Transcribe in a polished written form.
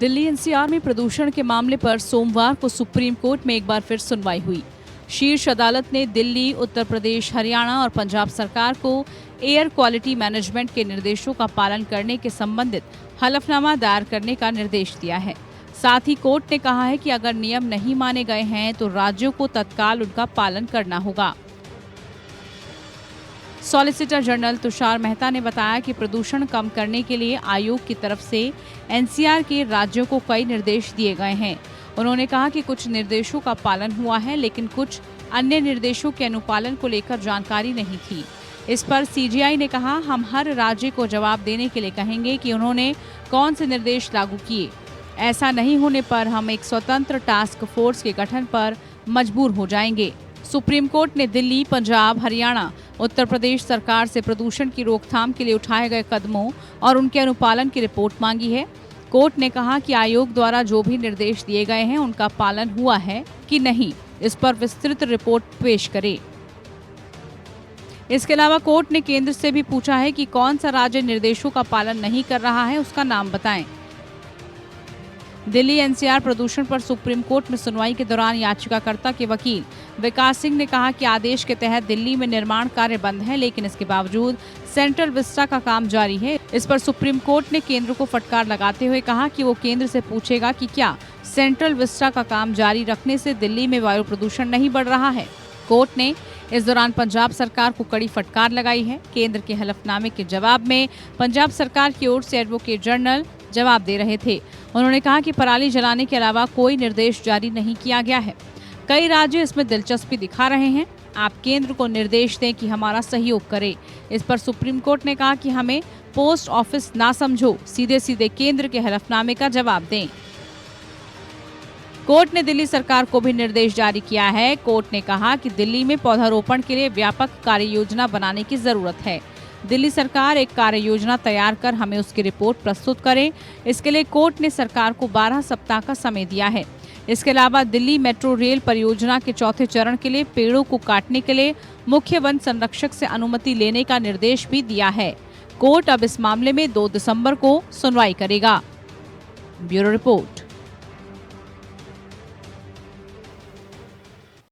Delhi NCR में प्रदूषण के मामले पर सोमवार को सुप्रीम कोर्ट में एक बार फिर सुनवाई हुई। शीर्ष अदालत ने दिल्ली, उत्तर प्रदेश, हरियाणा और पंजाब सरकार को एयर क्वालिटी मैनेजमेंट के निर्देशों का पालन करने के संबंधित हलफनामा दायर करने का निर्देश दिया है। साथ ही कोर्ट ने कहा है कि अगर नियम नहीं माने गए हैं तो राज्यों को तत्काल उनका पालन करना होगा। सॉलिसिटर जनरल तुषार मेहता ने बताया कि प्रदूषण कम करने के लिए आयोग की तरफ से एनसीआर के राज्यों को कई निर्देश दिए गए हैं। उन्होंने कहा कि कुछ निर्देशों का पालन हुआ है, लेकिन कुछ अन्य निर्देशों के अनुपालन को लेकर जानकारी नहीं थी। इस पर सीजीआई ने कहा, हम हर राज्य को जवाब देने के लिए कहेंगे कि उन्होंने कौन से निर्देश लागू किए। ऐसा नहीं होने पर हम एक स्वतंत्र टास्क फोर्स के गठन पर मजबूर हो जाएंगे। सुप्रीम कोर्ट ने दिल्ली, पंजाब, हरियाणा, उत्तर प्रदेश सरकार से प्रदूषण की रोकथाम के लिए उठाए गए कदमों और उनके अनुपालन की रिपोर्ट मांगी है। कोर्ट ने कहा कि आयोग द्वारा जो भी निर्देश दिए गए हैं उनका पालन हुआ है कि नहीं, इस पर विस्तृत रिपोर्ट पेश करे। इसके अलावा कोर्ट ने केंद्र से भी पूछा है कि कौन सा राज्य निर्देशों का पालन नहीं कर रहा है, उसका नाम बताएं। दिल्ली एनसीआर प्रदूषण पर सुप्रीम कोर्ट में सुनवाई के दौरान याचिकाकर्ता के वकील विकास सिंह ने कहा कि आदेश के तहत दिल्ली में निर्माण कार्य बंद है, लेकिन इसके बावजूद सेंट्रल विस्टा का काम जारी है। इस पर सुप्रीम कोर्ट ने केंद्र को फटकार लगाते हुए कहा कि वो केंद्र से पूछेगा कि क्या सेंट्रल विस्टा का काम जारी रखने से दिल्ली में वायु प्रदूषण नहीं बढ़ रहा है। कोर्ट ने इस दौरान पंजाब सरकार को कड़ी फटकार लगाई है। केंद्र के हलफनामे के जवाब में पंजाब सरकार की ओर से एडवोकेट जनरल जवाब दे रहे थे। उन्होंने कहा कि पराली जलाने के अलावा कोई निर्देश जारी नहीं किया गया है। कई राज्य इसमें दिलचस्पी दिखा रहे हैं। आप केंद्र को निर्देश दें कि हमारा सहयोग करे। इस पर सुप्रीम कोर्ट ने कहा कि हमें पोस्ट ऑफिस ना समझो, सीधे सीधे केंद्र के हलफनामे का जवाब दें। कोर्ट ने दिल्ली सरकार को भी निर्देश जारी किया है। कोर्ट ने कहा कि दिल्ली में पौधारोपण के लिए व्यापक कार्य योजना बनाने की जरूरत है। दिल्ली सरकार एक कार्य योजना तैयार कर हमें उसकी रिपोर्ट प्रस्तुत करे। इसके लिए कोर्ट ने सरकार को 12 सप्ताह का समय दिया है। इसके अलावा दिल्ली मेट्रो रेल परियोजना के चौथे चरण के लिए पेड़ों को काटने के लिए मुख्य वन संरक्षक से अनुमति लेने का निर्देश भी दिया है। कोर्ट अब इस मामले में 2 दिसंबर को सुनवाई करेगा। Bureau report.